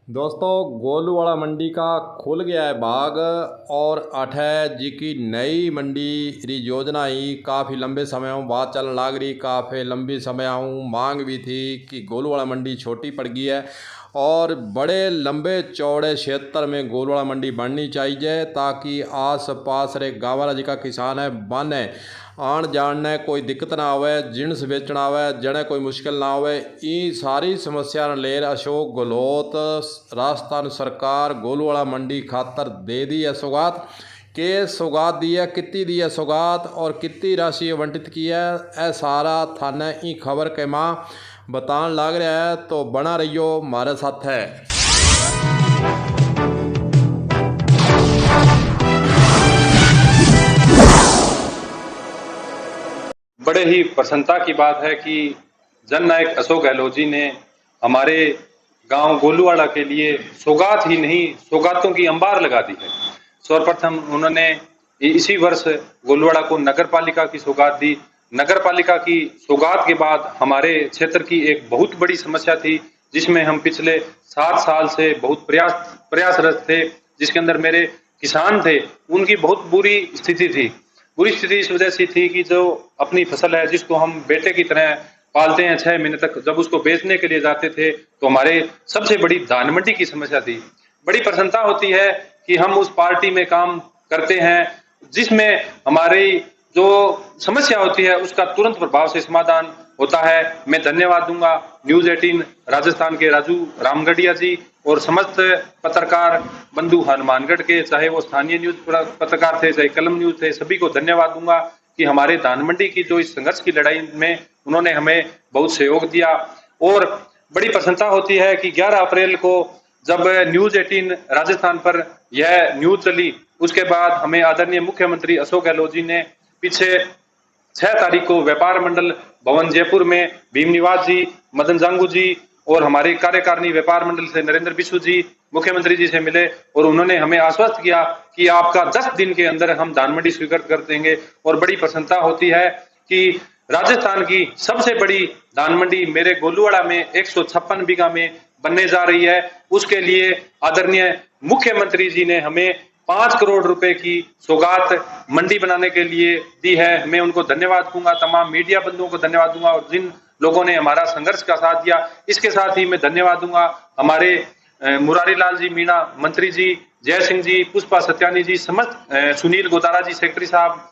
दोस्तों, गोलूवाड़ा मंडी का खुल गया है बाग और अठै जी की नई मंडी री योजना ही काफ़ी लंबे समय बाद चलन लाग रही। काफ़ी लंबी समय मांग भी थी कि गोलूवाड़ा मंडी छोटी पड़ गई है और बड़े लंबे चौड़े क्षेत्र में गोलूवाड़ा मंडी बननी चाहिए ताकि आस पास रे गाँव जी का किसान है बने आन जान ने कोई दिक्कत ना आवे, जिनस बेचना आवे जने कोई मुश्किल ना आवे। ई सारी समस्या ले अशोक गहलोत राजस्थान सरकार गोलूवाड़ा मंडी खातर दे दी है सौगात के सौगात दी है, कितनी दी है सौगात और कितनी राशि आवंटित की है, ए सारा थाने ई खबर के माँ बतान लाग रहा है। तो बना रहियो हमारे साथ है। बड़े ही प्रसन्नता की बात है कि जननायक अशोक गहलोत जी ने हमारे गांव गोलूवाड़ा के लिए सौगात ही नहीं सौगातों की अंबार लगा दी है। सर्वप्रथम उन्होंने इसी वर्ष गोलूवाड़ा को नगर पालिका की सौगात दी। नगर पालिका की सौगात के बाद हमारे क्षेत्र की एक बहुत बड़ी समस्या थी जिसमें हम पिछले 7 साल से बहुत प्रयासरत थे, जिसके अंदर मेरे किसान थे, उनकी बहुत बुरी स्थिति थी। बुरी स्थिति इस वजह से थी कि जो अपनी फसल है जिसको हम बेटे की तरह पालते हैं 6 महीने तक, जब उसको बेचने के लिए जाते थे तो हमारे सबसे बड़ी धान मंडी की समस्या थी। बड़ी प्रसन्नता होती है कि हम उस पार्टी में काम करते हैं जिसमें हमारी जो समस्या होती है उसका तुरंत प्रभाव से समाधान होता है। मैं धन्यवाद दूंगा न्यूज 18 राजस्थान के राजू रामगढ़िया जी और समस्त पत्रकार बंधु हनुमानगढ़ के, चाहे वो स्थानीय न्यूज पत्रकार थे चाहे कलम न्यूज थे, सभी को धन्यवाद दूंगा कि हमारे धान मंडी की जो इस संघर्ष की लड़ाई में उन्होंने हमें बहुत सहयोग दिया। और बड़ी प्रसन्नता होती है कि 11 अप्रैल को जब न्यूज 18 राजस्थान पर यह न्यूज चली, उसके बाद हमें आदरणीय मुख्यमंत्री अशोक गहलोत जी ने पीछे 6 तारीख को व्यापार मंडल भवन जयपुर में भीम निवास जी, मदन जांगू जी और हमारे कार्यकारिणी व्यापार मंडल से नरेंद्र बिशु जी मुख्यमंत्री जी से मिले और उन्होंने हमें आश्वस्त किया कि आपका 10 दिन के अंदर हम धान मंडी स्वीकृत कर देंगे। और बड़ी प्रसन्नता होती है कि राजस्थान की सबसे बड़ी धान मंडी मेरे गोलूवाड़ा में 156 बीघा में बनने जा रही है। उसके लिए आदरणीय मुख्यमंत्री जी ने हमें 5 करोड़ रुपए की सौगात मंडी बनाने के लिए दी है। मैं उनको धन्यवाद दूंगा, तमाम मीडिया बंधुओं को धन्यवाद दूंगा और जिन लोगों ने हमारा संघर्ष का साथ दिया। इसके साथ ही मैं धन्यवाद दूंगा हमारे मुरारी लाल जी मीणा मंत्री जी, जय सिंह जी, पुष्पा सत्यानी जी, समस्त सुनील गोदारा जी सेक्रेटरी साहब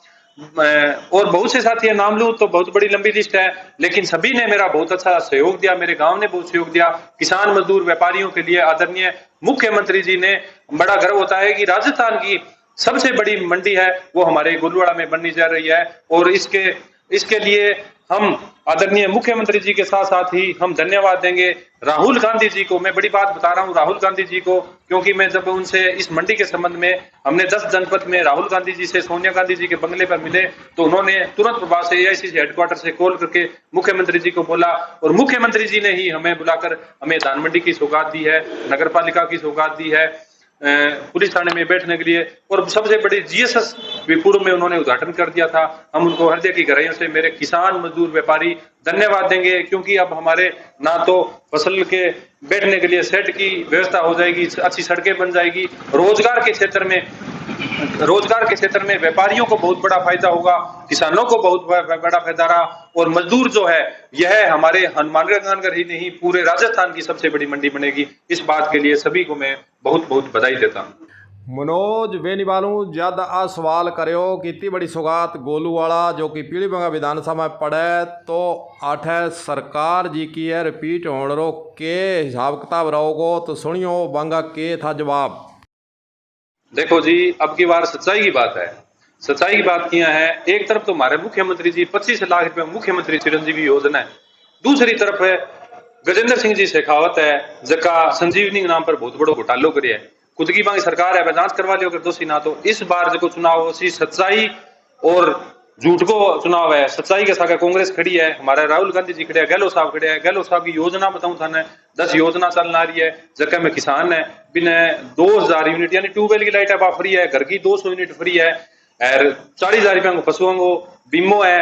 और बहुत से साथी है, नाम लूं तो बहुत बड़ी लंबी लिस्ट है, लेकिन सभी ने मेरा बहुत अच्छा सहयोग दिया। मेरे गांव ने बहुत सहयोग दिया। किसान मजदूर व्यापारियों के लिए आदरणीय मुख्यमंत्री जी ने, बड़ा गर्व होता है कि राजस्थान की सबसे बड़ी मंडी है वो हमारे गोलूवाड़ा में बनने जा रही है। और इसके लिए हम आदरणीय मुख्यमंत्री जी के साथ साथ ही हम धन्यवाद देंगे राहुल गांधी जी को। मैं बड़ी बात बता रहा हूं राहुल गांधी जी को, क्योंकि मैं जब उनसे इस मंडी के संबंध में हमने 10 जनपद में राहुल गांधी जी से सोनिया गांधी जी के बंगले पर मिले तो उन्होंने तुरंत प्रभाव से एआईसीसी हेडक्वार्टर से कॉल करके मुख्यमंत्री जी को बोला और मुख्यमंत्री जी ने ही हमें बुलाकर हमें धान मंडी की सौगात दी है, नगर पालिका की सौगात दी है, पुलिस थाने में बैठने के लिए। और सबसे बड़ी जीएसएस भी पूर्व में उन्होंने उद्घाटन कर दिया था। हम उनको हृदय की गहराइयों से मेरे किसान मजदूर व्यापारी धन्यवाद देंगे, क्योंकि अब हमारे ना तो फसल के बैठने के लिए शेड की व्यवस्था हो जाएगी, अच्छी सड़कें बन जाएगी, रोजगार के क्षेत्र में व्यापारियों को बहुत बड़ा फायदा होगा, किसानों को बहुत बड़ा फायदा रहा। और मजदूर जो है यह हमारे हनुमानगढ़ ही नहीं पूरे राजस्थान की सबसे बड़ी मंडी बनेगी। इस बात के लिए सभी को मैं बहुत बहुत बधाई देता हूँ। मनोज बेनीवालू ज्यादा आ सवाल करो कि इतनी बड़ी सौगात गोलूवाड़ा जो कि पीलीभंगा विधानसभा में पड़े तो आठ सरकार जी की है रिपीट होने रो के हिसाब किताब रहोगो तो सुनियो बंगा के था जवाब। देखो जी, अब की बार सच्चाई की बात है। सच्चाई की बात किया है, एक तरफ तो हमारे मुख्यमंत्री जी 25 लाख रुपए मुख्यमंत्री चिरंजीवी योजना है, दूसरी तरफ है गजेंद्र सिंह जी शेखावत है जका संजीवनी के नाम पर बहुत बड़ो घोटालो करे है। खुद की बांगी सरकार है, जांच करवा लियो अगर दोषी ना तो। इस बार जो चुनाव सी सच्चाई और झूठ को चुनाव है। सच्चाई के साथ कांग्रेस खड़ी है, हमारे राहुल गांधी जी खड़े है, गहलोत साहब खड़े है। गहलोत साहब की योजना बताऊं थाने 10 योजना चलना रही है जगह में किसान है बिना 2000 यूनिट यानी ट्यूबवेल की लाइट है फ्री है, घर की 200 यूनिट फ्री है और 40,000 रुपया को पशुओं को बीमो है,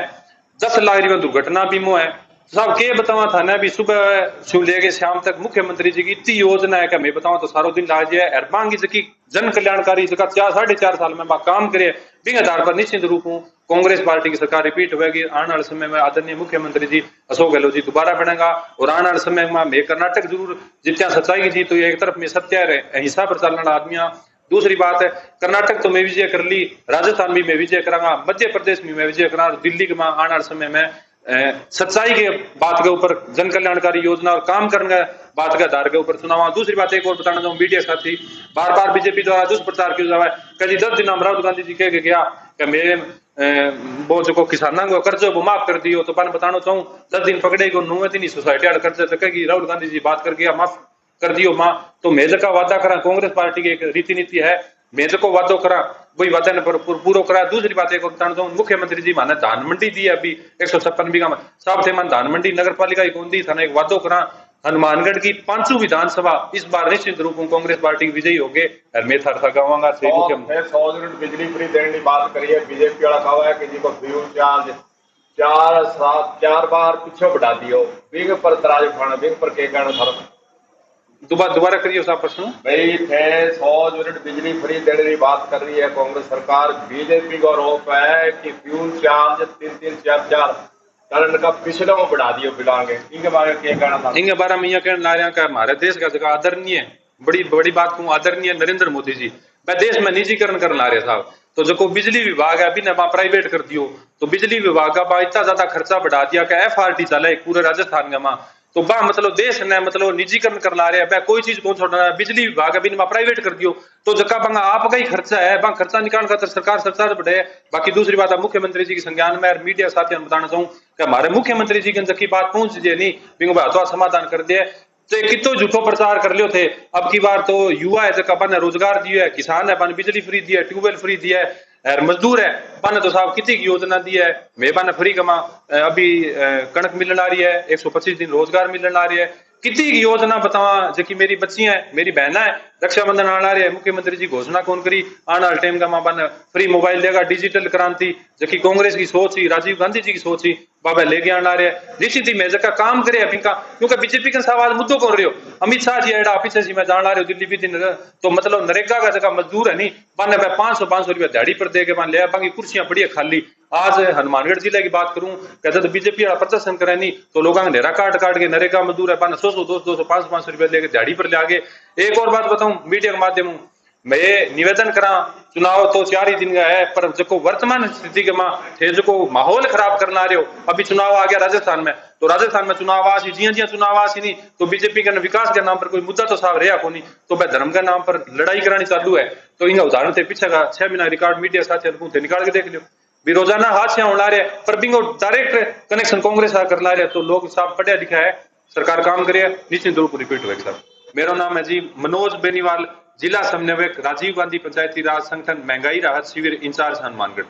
10 लाख रुपया दुर्घटना बीमो है। साहब के बतावा था ना, अभी सुबह से लेके शाम तक मुख्यमंत्री जी की इतनी योजना है कि मैं बताऊं तो सारो दिन लाज है। और मांगी की जन कल्याणकारी जगह 4-4.5 साल में काम करे बिंग आधार पर निश्चित रूप हूं कांग्रेस पार्टी की सरकार रिपीट होगी। आने वाले समय में आदरणीय मुख्यमंत्री जी अशोक गहलोत जी दोबारा बनेगा। और आने वाले समय में मैं कर्नाटक जरूर जितना सच्चाई की जी, तो एक तरफ में सत्य है अहिंसा पर चलने वाला आदमी। दूसरी बात है, कर्नाटक तो मैं विजय कर ली, राजस्थान भी मैं विजय करांगा, मध्य प्रदेश भी मैं विजय करा, दिल्ली के आने वाले समय में सच्चाई के बात के ऊपर जन कल्याणकारी योजना और काम करने बात के आधार के ऊपर चुनाव। दूसरी बात एक और बताना चाहूँ, मीडिया साथी बार बार बीजेपी द्वारा दुष्प्रचार किया जा रहा है। कभी 10 दिन हम राहुल गांधी जी कह के गया कि मेरे वो जो किसानों को कर्ज वो माफ कर दियो, तो मैं बताना चाहूँ 10 दिन पकड़े को 9 दिन सोसाइटी कर्ज तक राहुल गांधी जी बात कर गया माफ कर दियो मां। तो मेज का वादा करा, कांग्रेस पार्टी की एक रीति नीति है, मेज को वादो करा वही वादा ने पूरा करा। दूसरी बात एक बताना चाहूँ, मुख्यमंत्री जी माने धान मंडी दी है अभी 156 बीघा में, साहब थे मन धान मंडी नगर पालिका की कौन दी था, एक वादो करा। हनुमानगढ़ की 500 विधानसभा इस बार निश्चित रूप में कांग्रेस पार्टी की विजयी होगे। और मैं थर गावांगा 100 यूनिट बिजली फ्री देने की बात करिए, बीजेपी वाला कहा है कि जी को फ्यूल चार्ज 4 बार पीछे बढ़ा दियो, बिंग पर तराज उठाना, बिंग पर के कहना सर दोबारा करिए साहब प्रश्न। भाई थे 100 यूनिट बिजली फ्री देने की बात कर रही है कांग्रेस सरकार, बीजेपी का आरोप है कि फ्यूल चार्ज 3-4 टन का पिछड़ा बढ़ा दियो बिलांगे, इनके बारे में क्या कहना था? इनके बारे में यह कहना ला रहे हैं कि हमारे देश का जगह आदरणीय बड़ी बड़ी बात कहूँ, आदरणीय नरेंद्र मोदी जी मैं देश में निजीकरण करने ला रहे साहब। तो जो बिजली विभाग है अभी ने प्राइवेट कर दियो, तो बिजली विभाग का इतना ज्यादा खर्चा बढ़ा दिया कि FRT चले पूरे राजस्थान में मां, तो बा मतलब देश ने मतलब निजीकरण कर ला रहे हैं, कोई चीज कौन छोड़ना है, बिजली विभाग अभी प्राइवेट कर दियो, तो जका बंगा आपका ही खर्चा है, बा खर्चा निकालने खातर सरकार सरकार बढ़े। बाकी दूसरी बात है मुख्यमंत्री जी के संज्ञान में और मीडिया साथियों बताना चाहूँ कि हमारे मुख्यमंत्री जी के जकी बात पहुंच जाए नहीं बिंग तो समाधान कर दिए, तो कितो झूठो प्रचार कर लियो थे। अब की बार तो युवा है जका बन रोजगार दिया है, किसान है बन बिजली फ्री दिया है, ट्यूबवेल फ्री दिया है, और मजदूर है बन तो साहब कितनी की योजना दी है, मैं बन फ्री कमा अभी कणक मिलने आ रही है, 125 दिन रोजगार मिलने आ रही है, कितनी की योजना बतावा जबकि मेरी बच्ची है मेरी बहना है रक्षाबंधन आना रही है, मुख्यमंत्री जी घोषणा कौन करी आने वाले टाइम का मां बन फ्री मोबाइल देगा, डिजिटल क्रांति जबकि कांग्रेस की सोच ही राजीव गांधी जी की सोच ही बाबा लेके आना रहे निश्चित ही मेजर का काम करे अभी का, क्योंकि बीजेपी के सवाल मुद्दों कौन रहे हो, अमित शाह जी एडा पीछे से मैं जान रहे हो दिल्ली भी दिन, तो मतलब नरेगा का जगह मजदूर है नहीं बन 500 रुपया दिहाड़ी पर दे के बन लिया, बाकी कुर्सियां पड़ी है खाली। आज हनुमानगढ़ जिले की बात करूं, कहते तो बीजेपी वाला प्रदर्शन करे नहीं तो लोगों ने नेरा काट काट के नरेगा मजदूर है 100-200 500 रुपया लेके दिहाड़ी पर ले आगे। एक और बात बताऊं मीडिया के माध्यम मैं निवेदन करा, चुनाव तो 4 ही दिन का है, पर जो वर्तमान स्थिति के थे जो माहौल खराब करना रहे हो, अभी चुनाव आ गया राजस्थान में, तो राजस्थान में चुनाव आसी जिया जिया चुनाव आसी नहीं तो बीजेपी के विकास के नाम पर कोई मुद्दा तो साफ रहा को नहीं, तो वह धर्म के नाम पर लड़ाई करानी चालू है। तो इनका उदाहरण थे पीछे का 6 महीना रिकॉर्ड मीडिया साथी निकाल के देख लियो, भी रोजाना हादसे होना रहे पर बिंगो डायरेक्ट कनेक्शन कांग्रेस कर ला रहे, तो लोग साफ पढ़िया लिखा है, सरकार काम करे निश्चित रूप रिपीट हुए। सर मेरा नाम है जी मनोज बेनीवाल, जिला समन्वयक राजीव गांधी पंचायती राज संगठन महंगाई राहत शिविर इंचार्ज हनुमानगढ़।